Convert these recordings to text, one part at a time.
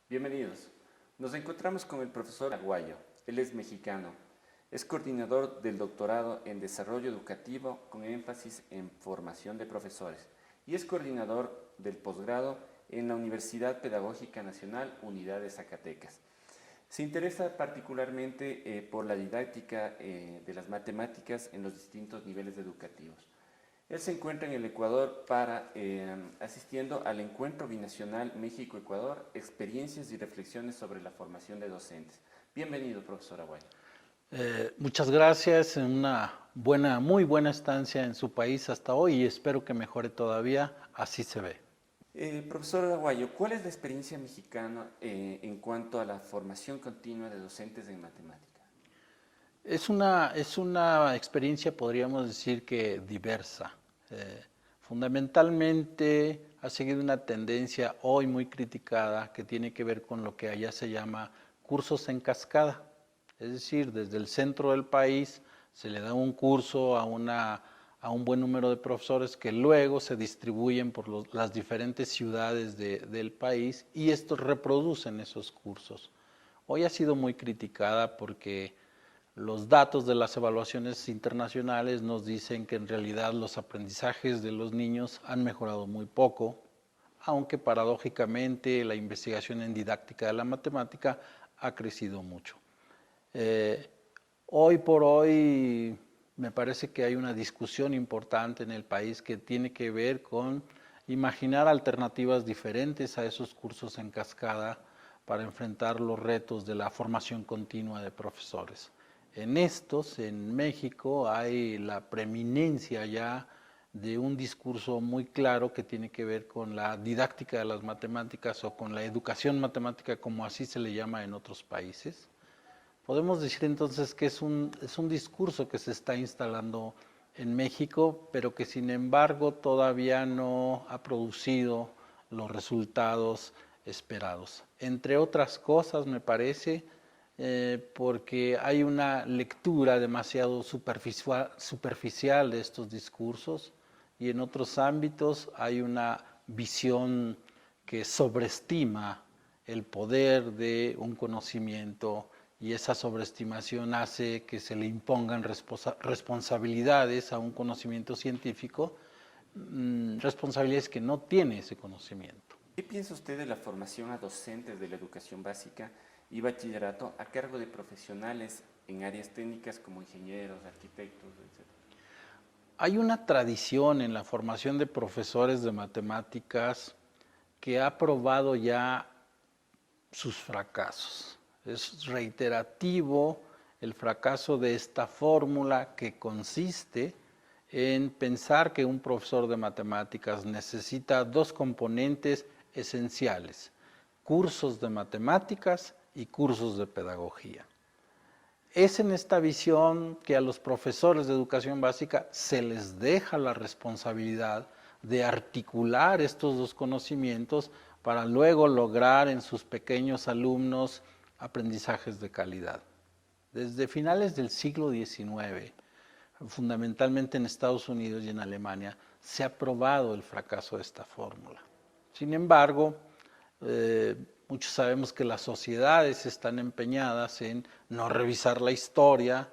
Bienvenidos. Nos encontramos con el profesor Aguayo. Él es mexicano. Es coordinador del doctorado en desarrollo educativo con énfasis en formación de profesores y es coordinador del posgrado en la Universidad Pedagógica Nacional Unidad de Zacatecas. Se interesa particularmente por la didáctica de las matemáticas en los distintos niveles educativos. Él se encuentra en el Ecuador asistiendo al Encuentro Binacional México-Ecuador, experiencias y reflexiones sobre la formación de docentes. Bienvenido, profesor Aguayo. Muchas gracias, muy buena estancia en su país hasta hoy y espero que mejore todavía, así se ve. Profesor Aguayo, ¿cuál es la experiencia mexicana en cuanto a la formación continua de docentes en matemática? Es una experiencia, podríamos decir que diversa. Fundamentalmente ha seguido una tendencia hoy muy criticada que tiene que ver con lo que allá se llama cursos en cascada. Es decir, desde el centro del país se le da un curso a un buen número de profesores que luego se distribuyen por las diferentes ciudades del país y estos reproducen esos cursos. Hoy ha sido muy criticada porque los datos de las evaluaciones internacionales nos dicen que en realidad los aprendizajes de los niños han mejorado muy poco, aunque paradójicamente la investigación en didáctica de la matemática ha crecido mucho. Hoy por hoy me parece que hay una discusión importante en el país que tiene que ver con imaginar alternativas diferentes a esos cursos en cascada para enfrentar los retos de la formación continua de profesores. En estos, en México, hay la preeminencia ya de un discurso muy claro que tiene que ver con la didáctica de las matemáticas o con la educación matemática, como así se le llama en otros países. Podemos decir entonces que es un discurso que se está instalando en México, pero que sin embargo todavía no ha producido los resultados esperados. Entre otras cosas, me parece, porque hay una lectura demasiado superficial de estos discursos y en otros ámbitos hay una visión que sobreestima el poder de un conocimiento y esa sobreestimación hace que se le impongan responsabilidades a un conocimiento científico, responsabilidades que no tiene ese conocimiento. ¿Qué piensa usted de la formación a docentes de la educación básica y bachillerato a cargo de profesionales en áreas técnicas como ingenieros, arquitectos, etc.? Hay una tradición en la formación de profesores de matemáticas que ha probado ya sus fracasos. Es reiterativo el fracaso de esta fórmula que consiste en pensar que un profesor de matemáticas necesita dos componentes esenciales: cursos de matemáticas y cursos de pedagogía. Es en esta visión que a los profesores de educación básica se les deja la responsabilidad de articular estos dos conocimientos para luego lograr en sus pequeños alumnos aprendizajes de calidad. Desde finales del siglo XIX, fundamentalmente en Estados Unidos y en Alemania, se ha probado el fracaso de esta fórmula. Sin embargo, muchos sabemos que las sociedades están empeñadas en no revisar la historia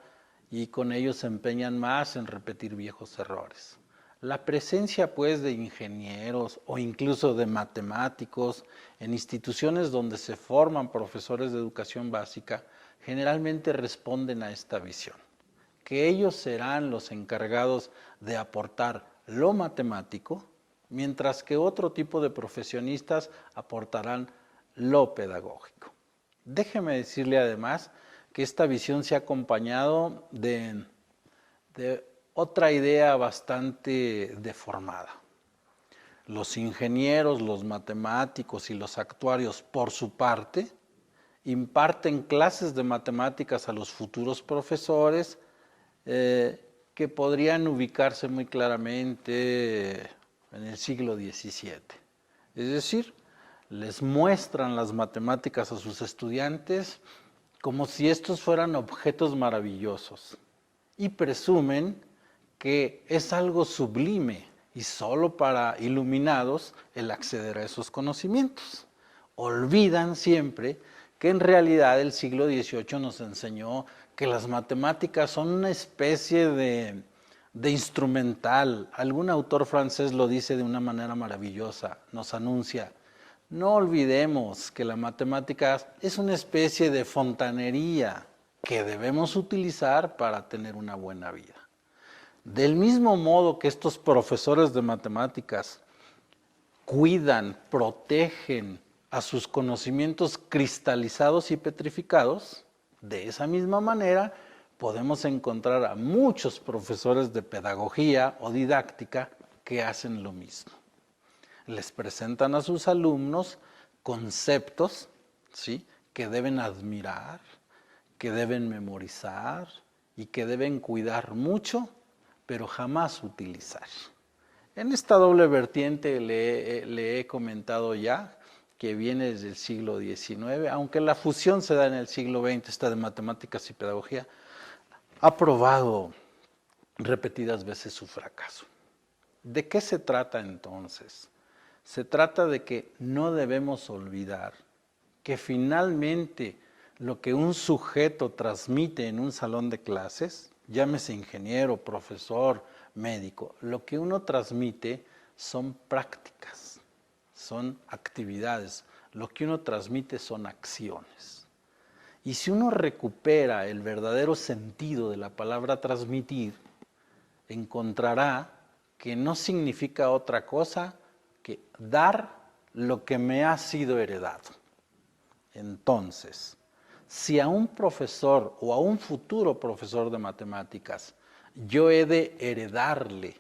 y con ello se empeñan más en repetir viejos errores. La presencia, pues, de ingenieros o incluso de matemáticos en instituciones donde se forman profesores de educación básica generalmente responden a esta visión, que ellos serán los encargados de aportar lo matemático, mientras que otro tipo de profesionistas aportarán lo pedagógico. Déjeme decirle además que esta visión se ha acompañado de otra idea bastante deformada. Los ingenieros, los matemáticos y los actuarios, por su parte, imparten clases de matemáticas a los futuros profesores que podrían ubicarse muy claramente en el siglo XVII. Es decir, les muestran las matemáticas a sus estudiantes como si estos fueran objetos maravillosos y presumen que es algo sublime y solo para iluminados el acceder a esos conocimientos. olvidan siempre que en realidad el siglo XVIII nos enseñó que las matemáticas son una especie de instrumental. Algún autor francés lo dice de una manera maravillosa, nos anuncia: no olvidemos que la matemática es una especie de fontanería que debemos utilizar para tener una buena vida. Del mismo modo que estos profesores de matemáticas cuidan, protegen a sus conocimientos cristalizados y petrificados, de esa misma manera podemos encontrar a muchos profesores de pedagogía o didáctica que hacen lo mismo. Les presentan a sus alumnos conceptos, ¿sí?, que deben admirar, que deben memorizar y que deben cuidar mucho, pero jamás utilizar. En esta doble vertiente le he comentado ya que viene desde el siglo XIX, aunque la fusión se da en el siglo XX, esta de matemáticas y pedagogía, ha probado repetidas veces su fracaso. ¿De qué se trata entonces? Se trata de que no debemos olvidar que finalmente lo que un sujeto transmite en un salón de clases, llámese ingeniero, profesor, médico, lo que uno transmite son prácticas, son actividades, lo que uno transmite son acciones. Y si uno recupera el verdadero sentido de la palabra transmitir, encontrará que no significa otra cosa que dar lo que me ha sido heredado. Entonces, si a un profesor o a un futuro profesor de matemáticas yo he de heredarle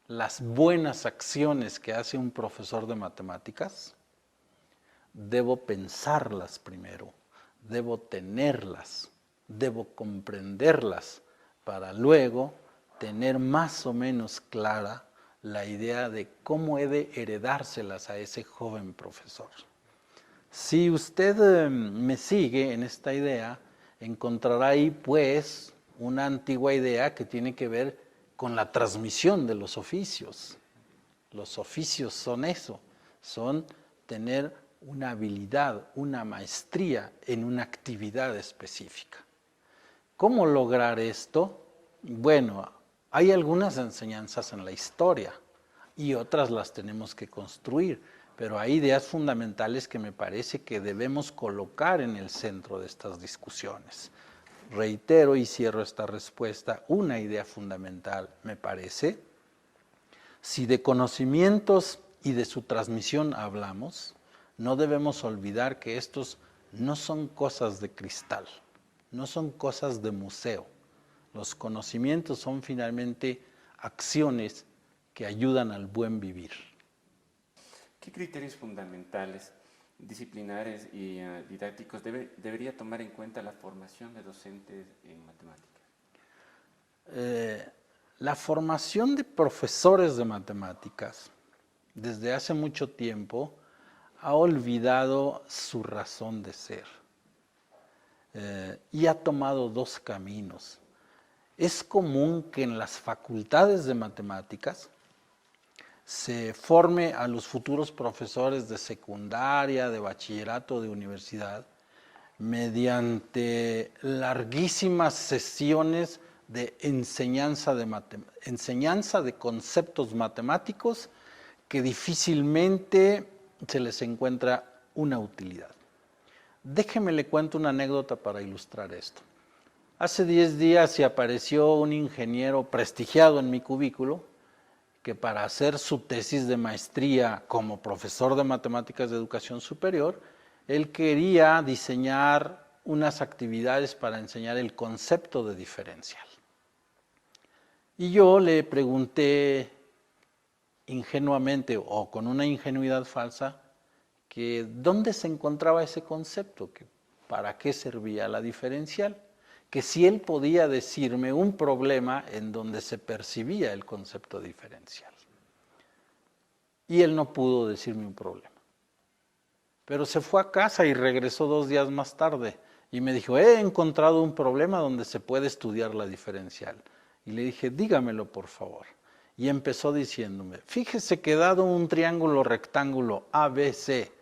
las buenas acciones que hace un profesor de matemáticas, debo pensarlas primero, debo tenerlas, debo comprenderlas para luego tener más o menos clara la idea de cómo he de heredárselas a ese joven profesor. Si usted me sigue en esta idea, encontrará ahí pues una antigua idea que tiene que ver con la transmisión de los oficios. Los oficios son eso, son tener una habilidad, una maestría en una actividad específica. ¿Cómo lograr esto? Bueno, hay algunas enseñanzas en la historia y otras las tenemos que construir, pero hay ideas fundamentales que me parece que debemos colocar en el centro de estas discusiones. Reitero y cierro esta respuesta, una idea fundamental me parece: si de conocimientos y de su transmisión hablamos, no debemos olvidar que estos no son cosas de cristal, no son cosas de museo. Los conocimientos son finalmente acciones que ayudan al buen vivir. ¿Qué criterios fundamentales, disciplinares y didácticos debería tomar en cuenta la formación de docentes en matemáticas? La formación de profesores de matemáticas desde hace mucho tiempo ha olvidado su razón de ser y ha tomado dos caminos. Es común que en las facultades de matemáticas se forme a los futuros profesores de secundaria, de bachillerato, de universidad, mediante larguísimas sesiones de enseñanza de conceptos matemáticos que difícilmente se les encuentra una utilidad. Déjeme le cuento una anécdota para ilustrar esto. Hace 10 días se apareció un ingeniero prestigiado en mi cubículo que para hacer su tesis de maestría como profesor de matemáticas de educación superior, él quería diseñar unas actividades para enseñar el concepto de diferencial. Y yo le pregunté ingenuamente o con una ingenuidad falsa que dónde se encontraba ese concepto, que para qué servía la diferencial, que si él podía decirme un problema en donde se percibía el concepto diferencial. Y él no pudo decirme un problema. Pero se fue a casa y regresó 2 días más tarde y me dijo: he encontrado un problema donde se puede estudiar la diferencial. Y le dije: dígamelo por favor. Y empezó diciéndome: fíjese que dado un triángulo rectángulo ABC,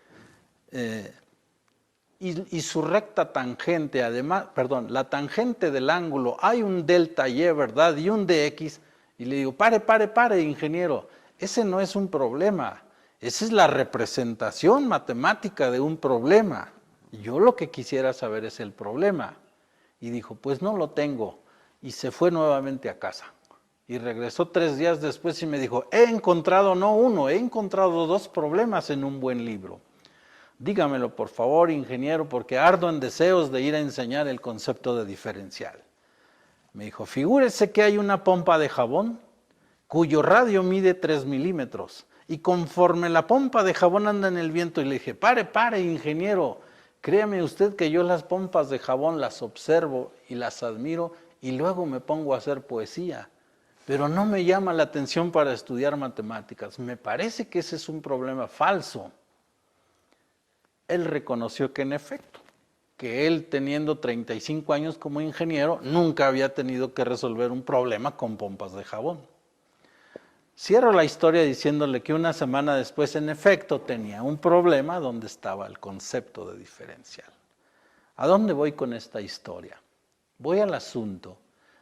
Y su recta tangente, además, perdón, la tangente del ángulo, hay un delta y, ¿verdad? Y un dx, y le digo, pare, ingeniero, ese no es un problema, esa es la representación matemática de un problema. Yo lo que quisiera saber es el problema. Y dijo, pues no lo tengo, y se fue nuevamente a casa. Y regresó 3 días después y me dijo, he encontrado no uno, he encontrado 2 problemas en un buen libro. Dígamelo por favor, ingeniero, porque ardo en deseos de ir a enseñar el concepto de diferencial. Me dijo, figúrese que hay una pompa de jabón cuyo radio mide 3 milímetros y conforme la pompa de jabón anda en el viento, y le dije, pare, ingeniero, créame usted que yo las pompas de jabón las observo y las admiro y luego me pongo a hacer poesía, pero no me llama la atención para estudiar matemáticas. Me parece que ese es un problema falso. Él reconoció que en efecto, que él teniendo 35 años como ingeniero, nunca había tenido que resolver un problema con pompas de jabón. Cierro la historia diciéndole que una semana después, en efecto, tenía un problema donde estaba el concepto de diferencial. ¿A dónde voy con esta historia? Voy al asunto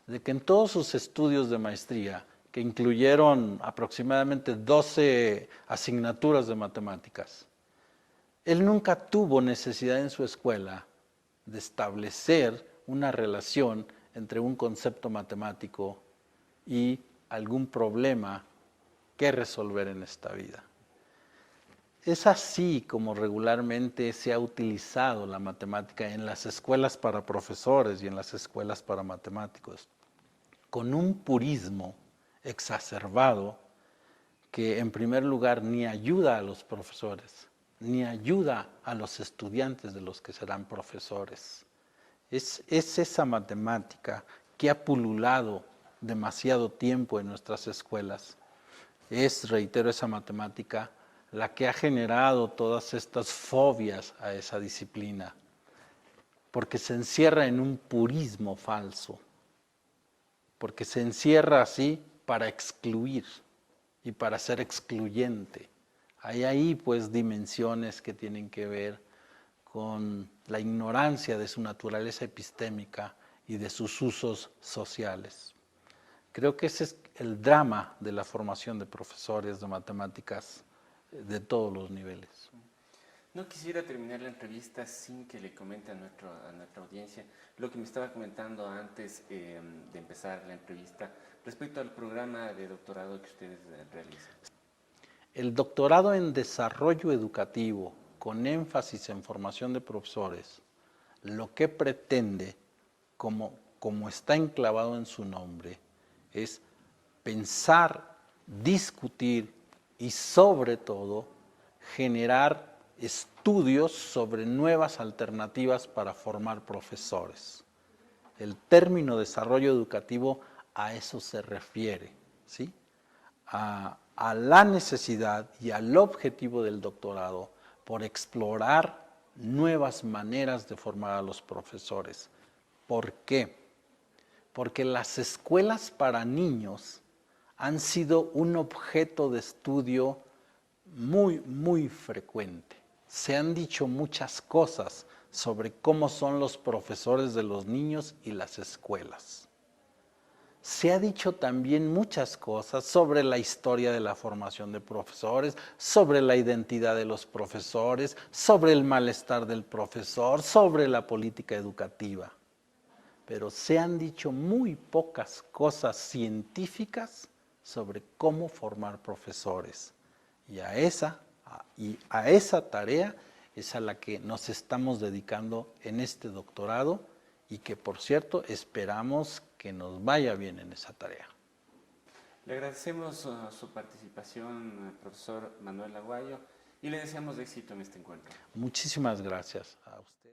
de que en todos sus estudios de maestría, que incluyeron aproximadamente 12 asignaturas de matemáticas, él nunca tuvo necesidad en su escuela de establecer una relación entre un concepto matemático y algún problema que resolver en esta vida. Es así como regularmente se ha utilizado la matemática en las escuelas para profesores y en las escuelas para matemáticos, con un purismo exacerbado que en primer lugar ni ayuda a los profesores, ni ayuda a los estudiantes de los que serán profesores. Es esa matemática que ha pululado demasiado tiempo en nuestras escuelas. Es, reitero, esa matemática la que ha generado todas estas fobias a esa disciplina, porque se encierra en un purismo falso, porque se encierra así para excluir y para ser excluyente. Hay ahí pues dimensiones que tienen que ver con la ignorancia de su naturaleza epistémica y de sus usos sociales. Creo que ese es el drama de la formación de profesores de matemáticas de todos los niveles. No quisiera terminar la entrevista sin que le comente a nuestra audiencia lo que me estaba comentando antes de empezar la entrevista respecto al programa de doctorado que ustedes realizan. El doctorado en desarrollo educativo, con énfasis en formación de profesores, lo que pretende, como está enclavado en su nombre, es pensar, discutir y sobre todo generar estudios sobre nuevas alternativas para formar profesores. El término desarrollo educativo a eso se refiere, ¿sí? A la necesidad y al objetivo del doctorado por explorar nuevas maneras de formar a los profesores. ¿Por qué? Porque las escuelas para niños han sido un objeto de estudio muy frecuente. Se han dicho muchas cosas sobre cómo son los profesores de los niños y las escuelas. Se ha dicho también muchas cosas sobre la historia de la formación de profesores, sobre la identidad de los profesores, sobre el malestar del profesor, sobre la política educativa. Pero se han dicho muy pocas cosas científicas sobre cómo formar profesores. Y a esa tarea es a la que nos estamos dedicando en este doctorado y que, por cierto, esperamos que nos vaya bien en esa tarea. Le agradecemos su participación, profesor Manuel Aguayo, y le deseamos éxito en este encuentro. Muchísimas gracias a usted.